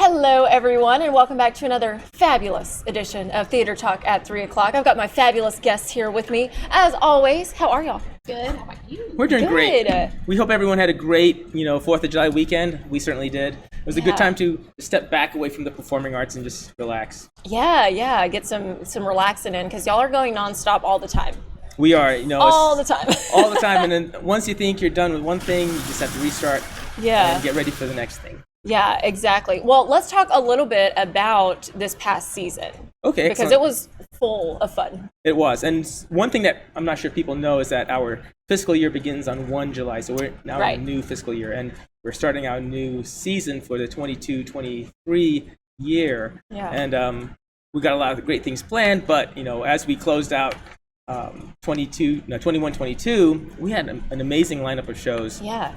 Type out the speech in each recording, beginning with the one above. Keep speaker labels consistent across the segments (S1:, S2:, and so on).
S1: Hello, everyone, and welcome back to another fabulous edition of Theater Talk at 3 o'clock. I've got my fabulous guests here with me. As always, how are y'all?
S2: Good. How about you?
S3: We're doing
S1: Good.
S3: great. We hope everyone had a great, 4th of July weekend. We certainly did. It was a good time to step back away from the performing arts and just relax.
S1: Yeah, get some relaxing in because y'all are going nonstop all the time.
S3: We are,
S1: All the time.
S3: all the time. And then once you think you're done with one thing, you just have to restart and get ready for the next thing.
S1: Yeah, exactly. Well, let's talk a little bit about this past season.
S3: Okay,
S1: because
S3: excellent.
S1: it was full of fun.
S3: It was. And one thing that I'm not sure people know is that our fiscal year begins on 1 July. So we're now in a new fiscal year. And we're starting our new season for the 22-23 year.
S1: Yeah.
S3: And we got a lot of great things planned. But, as we closed out 21-22, we had an amazing lineup of shows.
S1: Yeah.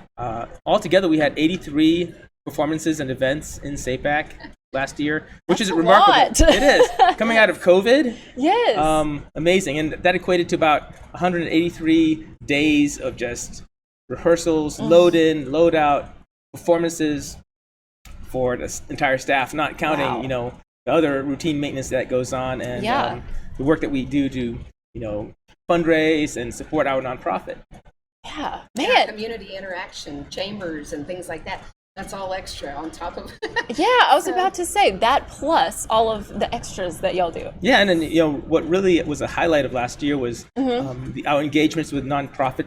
S3: Altogether, we had 83 performances and events in SAPAC last year, which is remarkable.
S1: Lot.
S3: It is. Coming out of COVID.
S1: Yes.
S3: Amazing. And that equated to about 183 days of just rehearsals, load in, load out, performances for the entire staff, not counting, the other routine maintenance that goes on and the work that we do to, fundraise and support our nonprofit.
S1: Yeah, man.
S2: Community interaction, chambers, and things like that. That's all extra on top of
S1: Yeah, I was about to say that plus all of the extras that y'all do.
S3: Yeah, and then what really was a highlight of last year was our engagements with nonprofit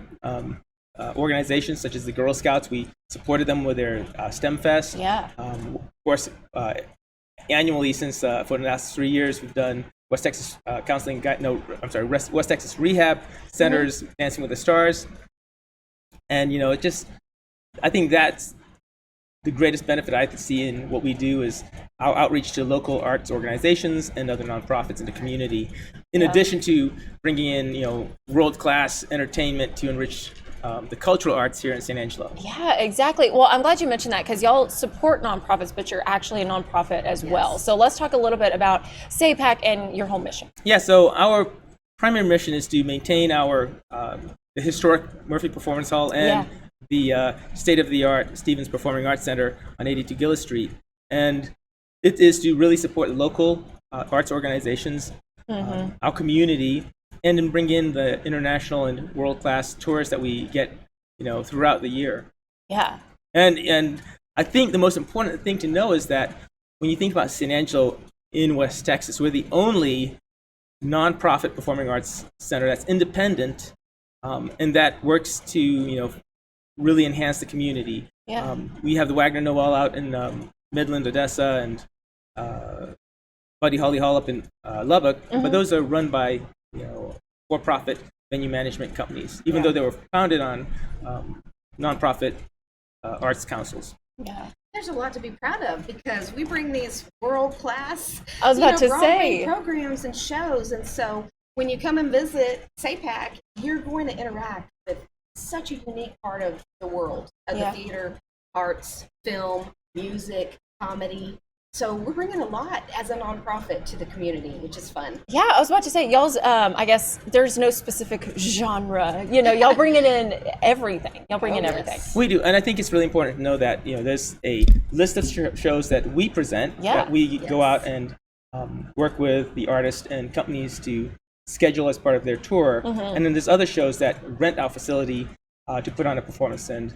S3: organizations such as the Girl Scouts. We supported them with their STEM Fest.
S1: Yeah.
S3: Of course, annually since for the last 3 years, we've done West Texas West Texas Rehab Center's Dancing with the Stars, and I think that's the greatest benefit I see in what we do is our outreach to local arts organizations and other nonprofits in the community, in addition to bringing in, world-class entertainment to enrich the cultural arts here in San Angelo.
S1: Yeah, exactly. Well, I'm glad you mentioned that because y'all support nonprofits, but you're actually a nonprofit as well. So let's talk a little bit about SAPAC and your whole mission.
S3: Yeah, so our primary mission is to maintain our the historic Murphy Performance Hall and the state-of-the-art Stevens Performing Arts Center on 82 Gillis Street. And it is to really support local arts organizations, our community, and then bring in the international and world-class tourists that we get, throughout the year.
S1: Yeah.
S3: And I think the most important thing to know is that when you think about San Angelo in West Texas, we're the only nonprofit performing arts center that's independent and that works to, really enhance the community.
S1: Yeah.
S3: We have the Wagner Noel out in Midland, Odessa, and Buddy Holly Hall up in Lubbock, but those are run by for-profit venue management companies, even though they were founded on nonprofit arts councils.
S1: Yeah.
S2: There's a lot to be proud of because we bring these world-class
S1: I was about to
S2: Broadway
S1: say
S2: programs and shows, and so when you come and visit SAPAC, you're going to interact with such a unique part of the world of the theater, arts, film, music, comedy. So we're bringing a lot as a nonprofit to the community, which is fun. Yeah,
S1: I was about to say, y'all's, I guess there's no specific genre. Y'all bringing in everything. Y'all bring in everything.
S3: We do, and I think it's really important to know that, there's a list of shows that we present, that we go out and work with the artists and companies to schedule as part of their tour. And then there's other shows that rent our facility to put on a performance. And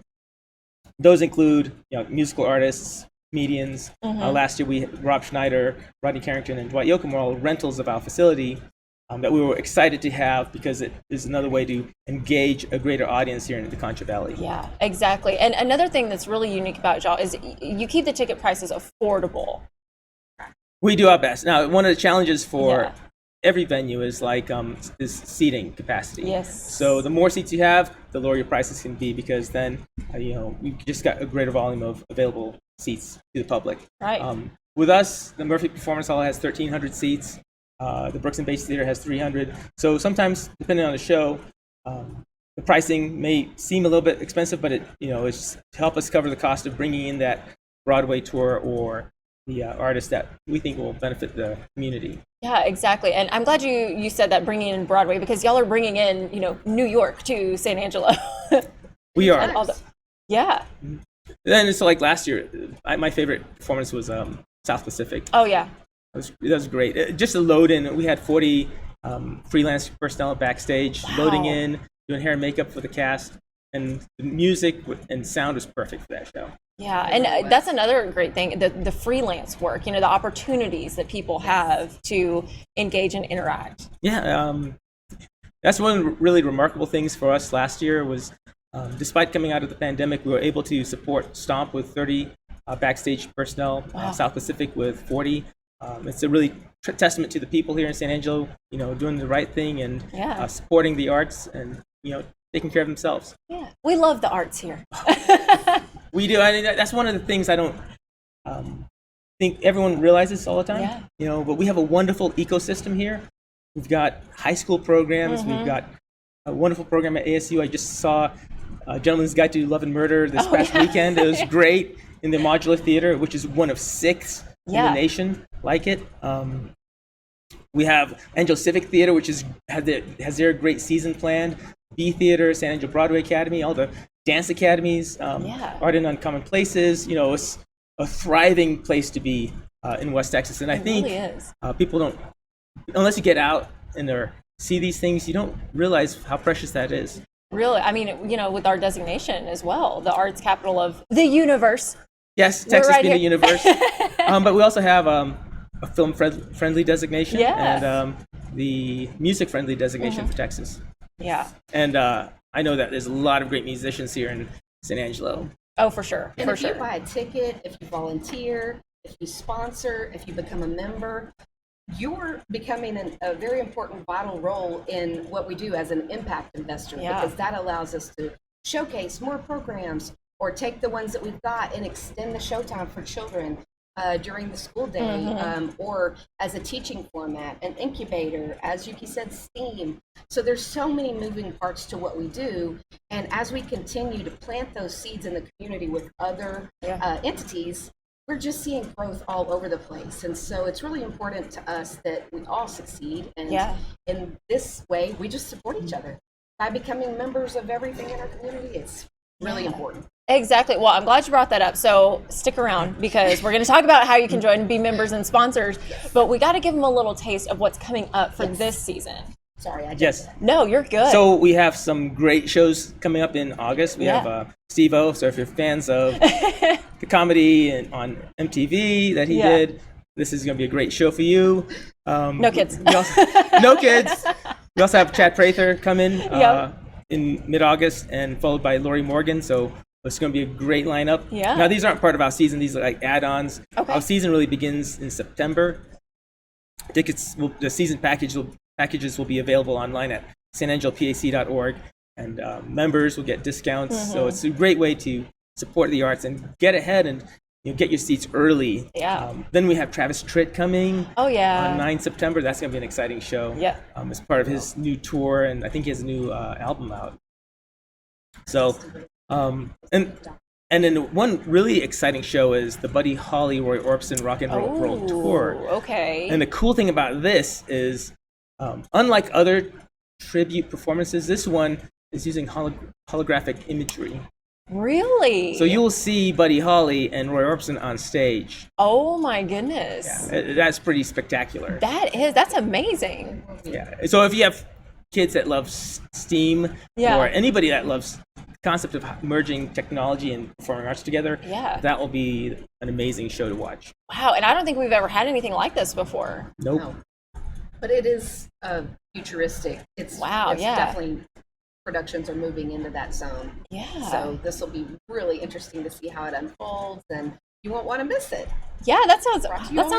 S3: those include, musical artists, comedians. Last year we had Rob Schneider, Rodney Carrington, and Dwight Yoakam were all rentals of our facility that we were excited to have because it is another way to engage a greater audience here in the Concho Valley.
S1: Yeah, exactly. And another thing that's really unique about y'all is you keep the ticket prices affordable.
S3: We do our best. Now, one of the challenges for every venue is is seating capacity.
S1: Yes.
S3: So the more seats you have, the lower your prices can be because then you just got a greater volume of available seats to the public.
S1: Right.
S3: With us, the Murphy Performance Hall has 1,300 seats. The Brooks and Bates Theater has 300. So sometimes, depending on the show, the pricing may seem a little bit expensive, but it's to help us cover the cost of bringing in that Broadway tour or the artists that we think will benefit the community.
S1: Yeah, exactly. And I'm glad you said that, bringing in Broadway, because y'all are bringing in, New York to San Angelo.
S3: We are.
S1: And all the, yeah.
S3: Then it's like last year, my favorite performance was South Pacific.
S1: Oh yeah.
S3: That was great. Just a load in. We had 40 freelance personnel backstage loading in, doing hair and makeup for the cast, and the music and sound was perfect for that show.
S1: Yeah, and that's another great thing, the freelance work, the opportunities that people have to engage and interact.
S3: Yeah, that's one of the really remarkable things for us last year was, despite coming out of the pandemic, we were able to support Stomp with 30 backstage personnel, South Pacific with 40. It's a really testament to the people here in San Angelo, doing the right thing and supporting the arts and, taking care of themselves.
S1: Yeah, we love the arts here.
S3: We do. I mean, that's one of the things I don't think everyone realizes all the time. Yeah. But we have a wonderful ecosystem here. We've got high school programs. We've got a wonderful program at ASU. I just saw Gentleman's Guide to Love and Murder this past weekend. It was great in the Modular Theater, which is one of 6 in the nation like it. We have Angelo Civic Theater, which has their great season planned. B Theater, San Angelo Broadway Academy, all the dance academies, Art in Uncommon Places. It's a thriving place to be in West Texas. And I think people don't, unless you get out and see these things, you don't realize how precious that is.
S1: Really? I mean, with our designation as well, the arts capital of the universe.
S3: Yes, Texas being the universe. But we also have a film-friendly designation and the music-friendly designation for Texas.
S1: Yeah.
S3: And I know that there's a lot of great musicians here in San Angelo.
S1: Oh, for sure.
S2: And if you buy a ticket, if you volunteer, if you sponsor, if you become a member, you're becoming a very important vital role in what we do as an impact investor, because that allows us to showcase more programs or take the ones that we've got and extend the showtime for children during the school day, or as a teaching format, an incubator, as Yuki said, STEAM. So there's so many moving parts to what we do, and as we continue to plant those seeds in the community with other entities, we're just seeing growth all over the place. And so it's really important to us that we all succeed, and in this way we just support each other by becoming members of everything in our community. It's really important.
S1: Exactly. Well, I'm glad you brought that up. So stick around, because we're going to talk about how you can join and be members and sponsors, but we got to give them a little taste of what's coming up for this season.
S2: Sorry,
S1: No, you're good.
S3: So we have some great shows coming up in August. We have Steve-O, so if you're fans of the comedy on MTV that he did, this is going to be a great show for you.
S1: No kids.
S3: No kids. We also have Chad Prather come in mid-August, and followed by Lori Morgan. So it's going to be a great lineup. Yeah. Now, these aren't part of our season. These are like add-ons. Okay. Our season really begins in September. The season packages will be available online at sanangelopac.org, and members will get discounts. So it's a great way to support the arts and get ahead and get your seats early. Yeah. Then we have Travis Tritt coming.
S1: Oh yeah.
S3: On 9 September. That's going to be an exciting show. Yeah. As part of his new tour, and I think he has a new album out. So, and then one really exciting show is the Buddy Holly Roy Orpson Rock and Roll World Tour.
S1: Okay.
S3: And the cool thing about this is, unlike other tribute performances, this one is using holographic imagery.
S1: Really?
S3: So you'll see Buddy Holly and Roy Orpson on stage.
S1: Oh my goodness.
S3: Yeah, that's pretty spectacular.
S1: That's amazing.
S3: Yeah. So if you have kids that love STEAM, or anybody that loves the concept of merging technology and performing arts together, that will be an amazing show to watch.
S1: Wow, and I don't think we've ever had anything like this before.
S3: Nope.
S2: No. But it is futuristic. It's definitely, productions are moving into that zone. Yeah. So this will be really interesting to see how it unfolds, and you won't want to miss it.
S1: Yeah, that sounds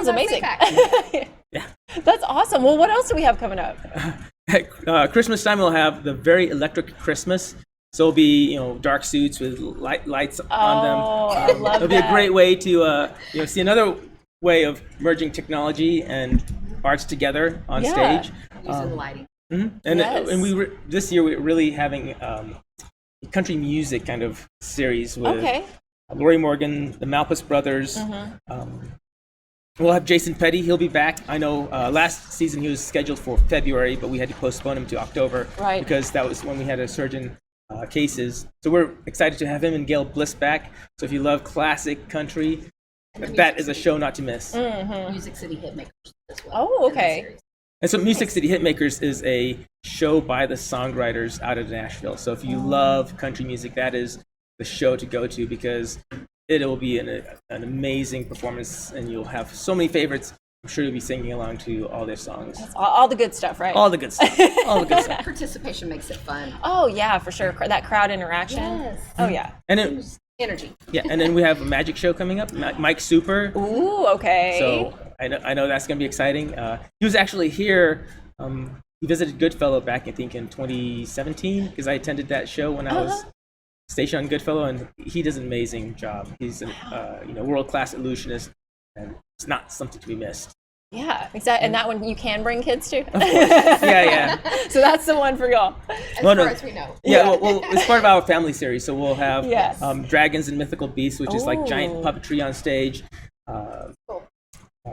S1: amazing.
S3: Yeah.
S1: That's awesome. Well, what else do we have coming up?
S3: At Christmas time, we'll have the Very Electric Christmas. So it'll be dark suits with lights on them.
S1: I love
S3: it'll be a great way to see another way of merging technology and arts together on stage.
S2: Using the lighting.
S3: Mm-hmm. And this year we're really having a country music kind of series with Lori Morgan, the Malpas Brothers. We'll have Jason Petty. He'll be back. I know last season he was scheduled for February, but we had to postpone him to October because that was when we had a surge in cases. So we're excited to have him and Gail Bliss back. So if you love classic country, that is a show not to miss.
S2: Music City Hitmakers as well.
S1: Oh, okay.
S3: And so Music City Hitmakers is a show by the songwriters out of Nashville. So if you love country music, that is the show to go to, because it will be an amazing performance, and you'll have so many favorites. I'm sure you'll be singing along to all their songs.
S1: That's all the good stuff, right?
S3: All the good stuff. All the good stuff.
S2: Participation makes it fun.
S1: Oh yeah, for sure. That crowd interaction.
S2: Yes.
S1: Oh yeah.
S3: And then,
S2: Energy.
S3: yeah, and then we have a magic show coming up. Mike Super.
S1: Ooh, okay.
S3: So I know that's going to be exciting. He was actually here. He visited Goodfellow back, I think, in 2017, because I attended that show when I was stationed on Goodfellow, and he does an amazing job. He's a world-class illusionist, and it's not something to be missed.
S1: Yeah, exactly. And that one you can bring kids to.
S3: Of course. Yeah.
S1: So that's the one for y'all.
S2: As far as we know.
S3: Yeah, well, it's part of our family series, so we'll have
S1: Yes.
S3: Dragons and Mythical Beasts, which is like giant puppetry on stage.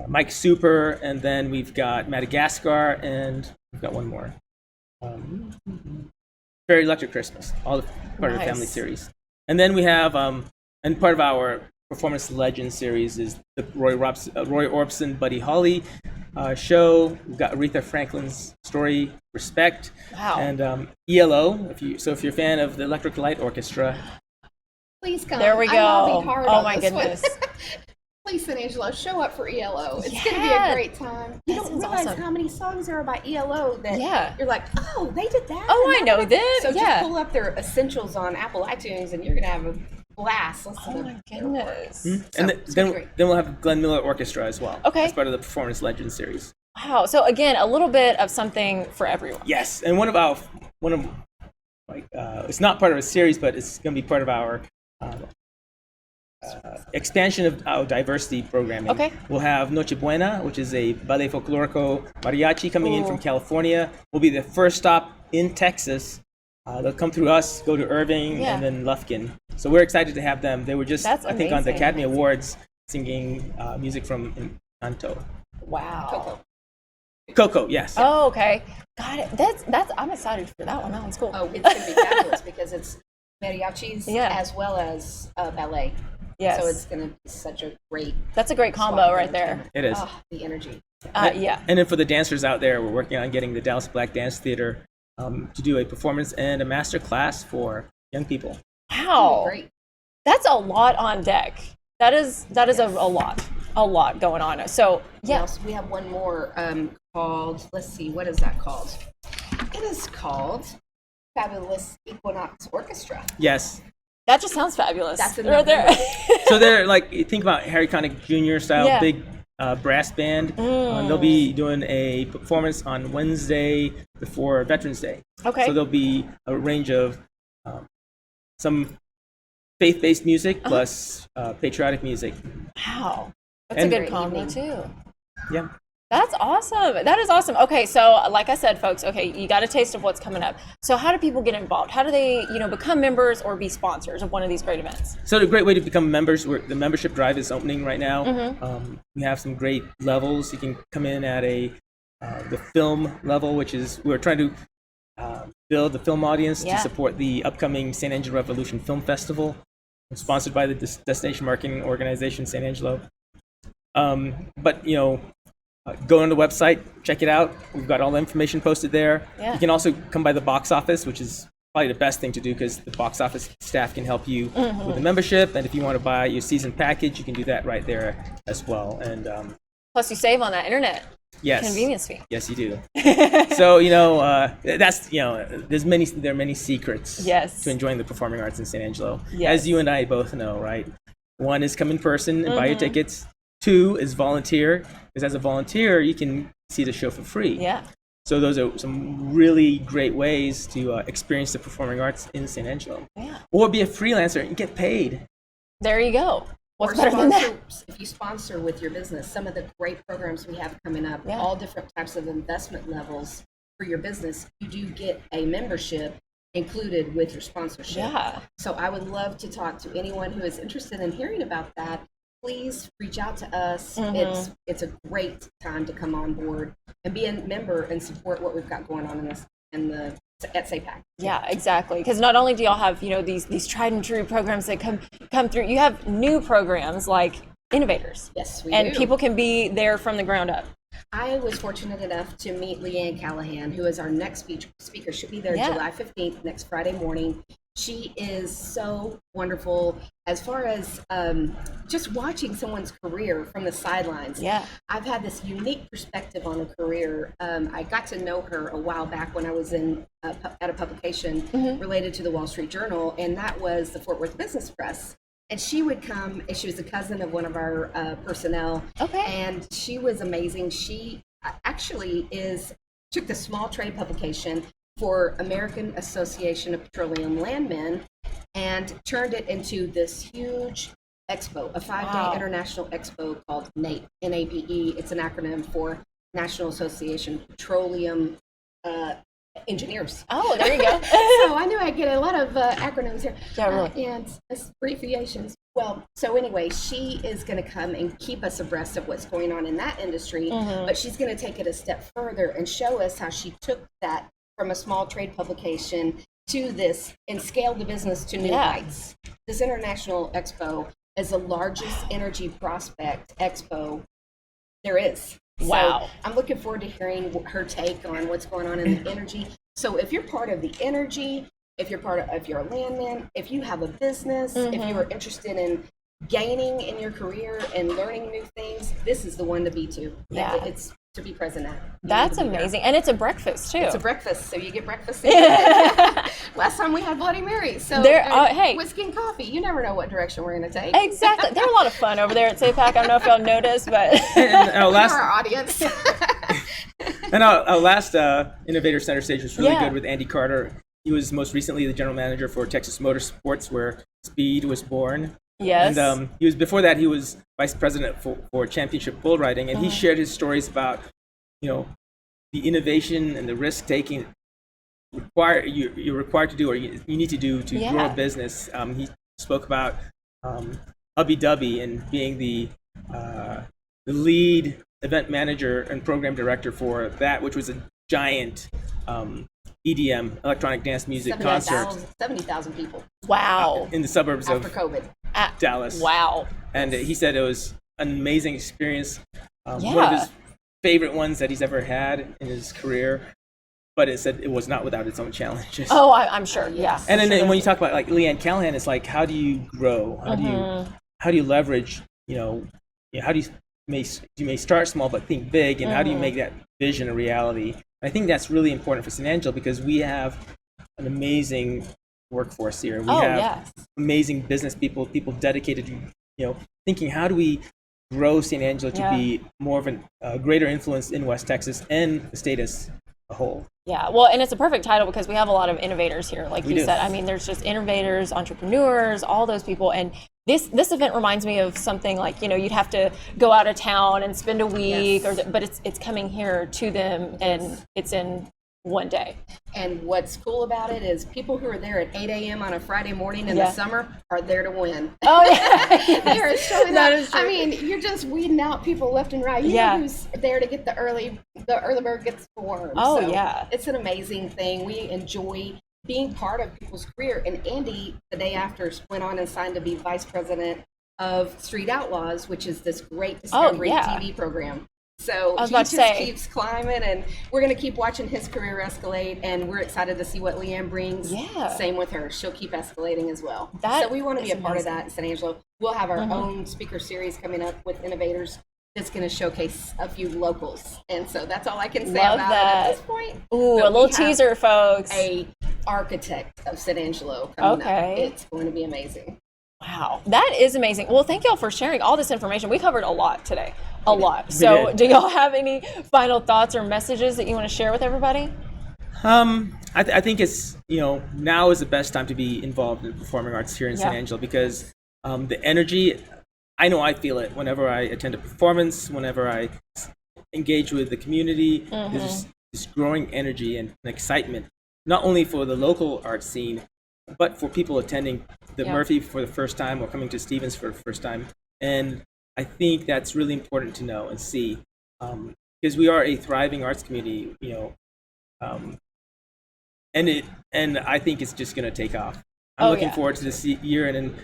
S3: Mike Super, and then we've got Madagascar, and we've got one more. Fairy Electric Christmas, all part of the family series. And then we have, and part of our Performance Legends series is the Roy Orpson, Buddy Holly show. We've got Aretha Franklin's story, Respect.
S1: Wow.
S3: And ELO, if you're a fan of the Electric Light Orchestra.
S2: Please come.
S1: There we go.
S2: I'm lobbying hard
S1: Oh
S2: on
S1: my
S2: this one.
S1: goodness.
S2: Please, San Angelo, show up for ELO. It's going to be a great time. You don't realize how many songs there are by ELO that you're like, oh, they did that.
S1: Oh, I know this.
S2: So just pull up their essentials on Apple iTunes, and you're going to have a blast.
S1: Oh my goodness.
S3: And then we'll have Glenn Miller Orchestra as well.
S1: Okay.
S3: As part of the Performance Legends series.
S1: Wow. So again, a little bit of something for everyone.
S3: Yes, and it's not part of a series, but it's going to be part of our expansion of our diversity programming.
S1: Okay.
S3: We'll have Noche Buena, which is a ballet folklorico mariachi coming in from California. We'll be the first stop in Texas. They'll come through us, go to Irving, and then Lufkin. So we're excited to have them. They were just, I think, on the Academy Awards singing music from Encanto.
S1: Wow.
S3: Coco, yes.
S1: Oh, okay. Got it. That's. I'm excited for that one. That one's cool.
S2: Oh, it's going to be fabulous because it's mariachis as well as ballet.
S1: Yes.
S2: So it's going to be such a great.
S1: That's a great combo right there.
S3: It is.
S2: Oh, the energy.
S1: Yeah.
S3: And then for the dancers out there, we're working on getting the Dallas Black Dance Theater to do a performance and a master class for young people.
S1: Wow.
S2: Great.
S1: That's a lot on deck. That is a lot going on. So
S2: we have one more called. Let's see, what is that called? It is called Fabulous Equinox Orchestra.
S3: Yes.
S1: That just sounds fabulous.
S2: That's
S1: right there.
S3: So they're like, think about Harry Connick Jr. style big brass band. They'll be doing a performance on Wednesday before Veterans Day.
S1: Okay.
S3: So there'll be a range of some faith-based music plus patriotic music.
S1: Wow. That's a good combo too.
S3: Yeah.
S1: That's awesome. That is awesome. Okay, so like I said, folks, you got a taste of what's coming up. So how do people get involved? How do they, become members or be sponsors of one of these great events?
S3: So the great way to become members, the membership drive is opening right now. We have some great levels. You can come in at the film level, which is, we're trying to build the film audience to support the upcoming San Angelo Revolution Film Festival, sponsored by the Destination Marketing Organization, San Angelo. But, go on the website, check it out. We've got all the information posted there. Yeah. You can also come by the box office, which is probably the best thing to do because the box office staff can help you with the membership. And if you want to buy your season package, you can do that right there as well. And
S1: plus, you save on that internet convenience fee.
S3: Yes, you do. So that's there are many secrets to enjoying the performing arts in San Angelo, as you and I both know, right? One is come in person and buy your tickets. 2 is volunteer, because as a volunteer, you can see the show for free.
S1: Yeah.
S3: So those are some really great ways to experience the performing arts in San Angelo.
S1: Yeah.
S3: Or be a freelancer and get paid.
S1: There you go. What's
S2: or
S1: better than that?
S2: If you sponsor with your business, some of the great programs we have coming up, all different types of investment levels for your business, you do get a membership included with your sponsorship.
S1: Yeah.
S2: So I would love to talk to anyone who is interested in hearing about that. Please reach out to us. It's a great time to come on board and be a member and support what we've got going on at SAPAC.
S1: Yeah, exactly. Because not only do y'all have these tried and true programs that come through, you have new programs like innovators.
S2: Yes, we
S1: and
S2: do.
S1: people can be there from the ground up.
S2: I was fortunate enough to meet Leanne Callahan, who is our next speaker. She'll be there July 15th, next Friday morning. She is so wonderful as far as just watching someone's career from the sidelines.
S1: Yeah.
S2: I've had this unique perspective on a career. I got to know her a while back when I was at a publication related to the Wall Street Journal, and that was the Fort Worth Business Press. And she would come, and she was a cousin of one of our personnel.
S1: Okay.
S2: And she was amazing. She actually took the small trade publication for American Association of Petroleum Landmen and turned it into this huge expo, a 5-day international expo called NAPE, N-A-P-E. It's an acronym for National Association of Petroleum Engineers.
S1: Oh, there you go.
S2: So I knew I'd get a lot of acronyms here.
S1: Yeah, really.
S2: And abbreviations. Well, so anyway, she is going to come and keep us abreast of what's going on in that industry, but she's going to take it a step further and show us how she took that from a small trade publication to this and scaled the business to new heights. This international expo is the largest energy prospect expo there is.
S1: Wow.
S2: So I'm looking forward to hearing her take on what's going on in the energy. So if you're part of the energy, if you're a landman, if you have a business, if you are interested in gaining in your career and learning new things, this is the one to be to.
S1: Yeah.
S2: It's to be present at.
S1: That's amazing. And it's a breakfast too.
S2: It's a breakfast, so you get breakfast. Last time we had Bloody Marys, so
S1: hey,
S2: whiskey and coffee. You never know what direction we're going to take.
S1: Exactly. They're a lot of fun over there at SAPAC. I don't know if y'all noticed, but
S3: And our last,
S2: our audience.
S3: and our last Innovator Center stage was really good with Andy Carter. He was most recently the general manager for Texas Motorsports, where Speed was born.
S1: Yes.
S3: And before that, he was vice president for championship bull riding, and he shared his stories about, the innovation and the risk taking you're required to do, or you need to do to grow a business. He spoke about Hubby Dubby and being the lead event manager and program director for that, which was a giant EDM, electronic dance music concert.
S2: 70,000 people.
S1: Wow.
S3: In the suburbs
S2: after
S3: of
S2: COVID.
S3: Dallas.
S1: Wow.
S3: And he said it was an amazing experience. One of his favorite ones that he's ever had in his career. But it said it was not without its own challenges.
S1: Oh, I'm sure. Yeah.
S3: And then when you talk about like Leanne Callahan, it's like, how do you grow? How do you leverage? How do you may start small but think big, and how do you make that vision a reality? I think that's really important for San Angelo because we have an amazing workforce here. We have amazing business people dedicated to thinking, how do we grow San Angelo to be more of a greater influence in West Texas and the state as a whole.
S1: Yeah, well, and it's a perfect title because we have a lot of innovators here, like you said. I mean, there's just innovators, entrepreneurs, all those people, and this event reminds me of something like you'd have to go out of town and spend a week, but it's coming here to them, and it's in one day.
S2: And what's cool about it is people who are there at 8 a.m. on a Friday morning in the summer are there to win.
S1: Oh, yeah.
S2: They are showing
S1: That
S2: up.
S1: is true.
S2: I mean, you're just weeding out people left and right. You know who's there to get the early bird gets the worm.
S1: Oh,
S2: so
S1: yeah.
S2: It's an amazing thing. We enjoy being part of people's career. And Andy, the day after, went on and signed to be vice president of Street Outlaws, which is this great Discovery TV program. So he just keeps climbing, and we're going to keep watching his career escalate, and we're excited to see what Leanne brings.
S1: Yeah.
S2: Same with her. She'll keep escalating as well.
S1: So
S2: we want to be a part of that in San Angelo. We'll have our own speaker series coming up with innovators that's going to showcase a few locals. And so that's all I can say about it at this point.
S1: Ooh, a little teaser, folks.
S2: A architect of San Angelo coming up. It's going to be amazing.
S1: Wow, that is amazing. Well, thank y'all for sharing all this information. We covered a lot today, a lot. So do y'all have any final thoughts or messages that you want to share with everybody?
S3: I think it's, now is the best time to be involved in performing arts here in San Angelo because the energy, I know I feel it whenever I attend a performance, whenever I engage with the community. There's this growing energy and excitement, not only for the local art scene, but for people attending the Murphy for the first time or coming to Stevens for the first time. And I think that's really important to know and see because we are a thriving arts community, and I think it's just going to take off. I'm looking forward to this year and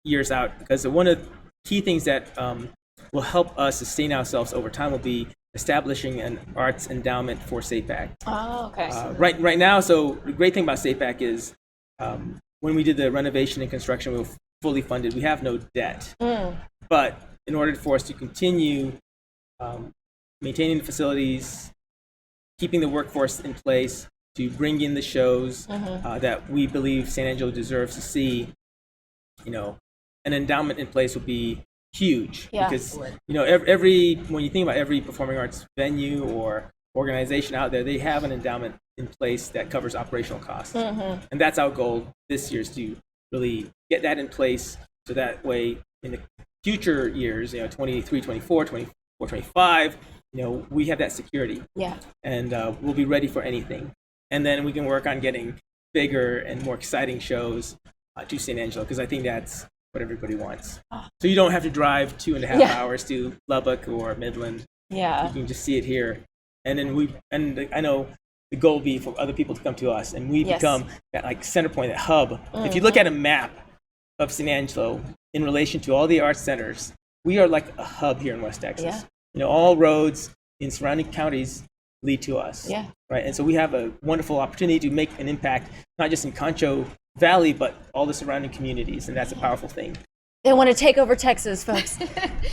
S3: years out because one of the key things that will help us sustain ourselves over time will be establishing an arts endowment for SAPAC.
S1: Oh, okay.
S3: Right now, so the great thing about SAPAC is when we did the renovation and construction, we were fully funded. We have no debt. But in order for us to continue maintaining the facilities, keeping the workforce in place, to bring in the shows that we believe San Angelo deserves to see, an endowment in place would be huge. Because every when you think about every performing arts venue or organization out there, they have an endowment in place that covers operational costs. And that's our goal this year, is to really get that in place, so that way in the future years, 23, 24, 24, 25, we have that security. And we'll be ready for anything. And then we can work on getting bigger and more exciting shows to San Angelo, because I think that's what everybody wants. So you don't have to drive 2.5 hours to Lubbock or Midland. You can just see it here. And then I know the goal will be for other people to come to us, and we become that center point, that hub. If you look at a map of San Angelo in relation to all the arts centers, we are like a hub here in West Texas. All roads in surrounding counties lead to us. Right. And so we have a wonderful opportunity to make an impact, not just in Concho Valley, but all the surrounding communities. And that's a powerful thing.
S1: They want to take over Texas, folks.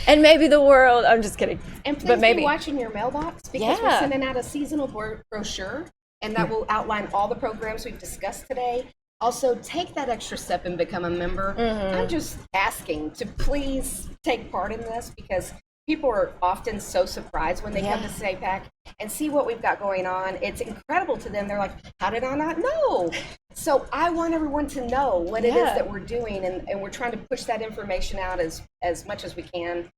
S1: And maybe the world. I'm just kidding.
S2: And please be watching your mailbox, because we're sending out a seasonal brochure, and that will outline all the programs we've discussed today. Also, take that extra step and become a member. I'm just asking to please take part in this, because people are often so surprised when they come to SAPAC and see what we've got going on. It's incredible to them. They're like, how did I not know? So I want everyone to know what it is that we're doing, and we're trying to push that information out as much as we can.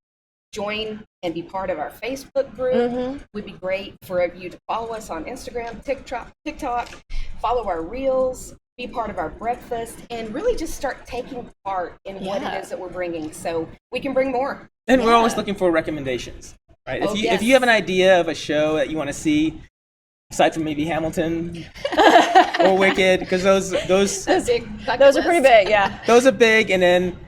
S2: Join and be part of our Facebook group. Would be great for you to follow us on Instagram, TikTok, follow our reels, be part of our breakfast, and really just start taking part in what it is that we're bringing, so we can bring more.
S3: And we're always looking for recommendations, right? If you have an idea of a show that you want to see, aside from maybe Hamilton or Wicked, because those are
S1: pretty big,
S3: Those are big. And then,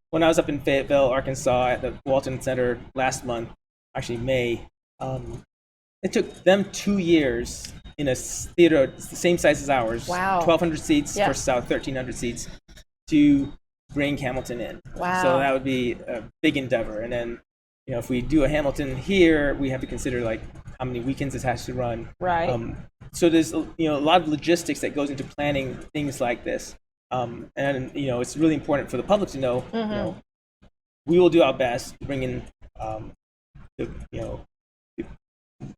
S3: when I was up in Fayetteville, Arkansas, at the Walton Center last month, actually May, it took them 2 years in a theater the same size as ours, 1,200 seats versus our 1,300 seats, to bring Hamilton in. So that would be a big endeavor. And then, if we do a Hamilton here, we have to consider how many weekends it has to run. So there's a lot of logistics that goes into planning things like this. And it's really important for the public to know. We will do our best to bring in the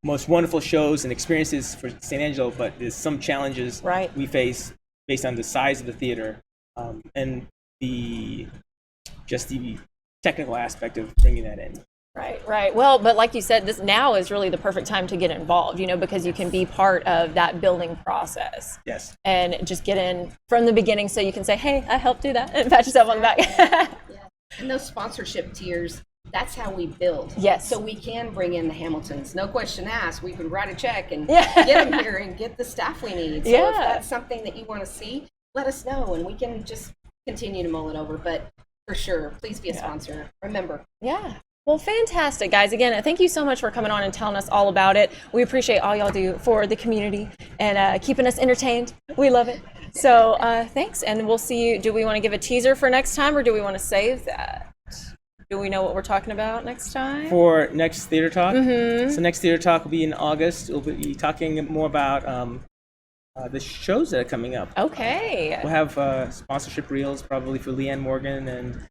S3: most wonderful shows and experiences for San Angelo, but there's some challenges we face based on the size of the theater and the technical aspect of bringing that in.
S1: Right. Well, but like you said, this now is really the perfect time to get involved, because you can be part of that building process. And just get in from the beginning, so you can say, hey, I helped do that, and pat yourself on the back.
S2: And those sponsorship tiers, that's how we build. So we can bring in the Hamiltons. No question asked. We can write a check and get them here and get the staff we need. So if that's something that you want to see, let us know, and we can just continue to mull it over. But for sure, please be a sponsor. Remember.
S1: Well, fantastic, guys. Again, thank you so much for coming on and telling us all about it. We appreciate all y'all do for the community and keeping us entertained. We love it. So thanks, and we'll see you. Do we want to give a teaser for next time, or do we want to save that? Do we know what we're talking about next time?
S3: For next Theater Talk? So next Theater Talk will be in August. We'll be talking more about the shows that are coming up. We'll have sponsorship reels probably for Leanne Morgan and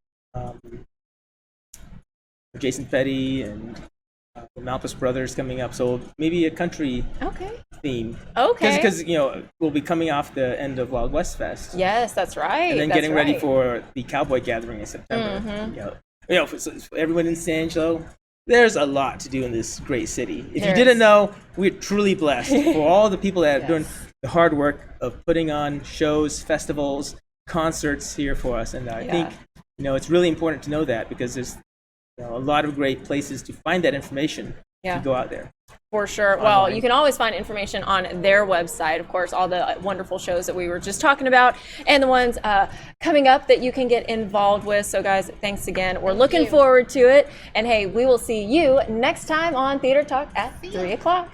S3: Jason Petty and the Malpas Brothers coming up. So maybe a country theme. Because we'll be coming off the end of Wild West Fest.
S1: Yes, that's right.
S3: And then getting ready for the Cowboy Gathering in September. For everyone in San Angelo, there's a lot to do in this great city. If you didn't know, we're truly blessed for all the people that are doing the hard work of putting on shows, festivals, concerts here for us. And I think, it's really important to know that, because there's a lot of great places to find that information. to go out there.
S1: For sure. Online. Well, you can always find information on their website, of course, all the wonderful shows that we were just talking about and the ones coming up that you can get involved with. So guys, thanks again. We're looking forward to it. And hey, we will see you next time on Theater Talk at 3 o'clock.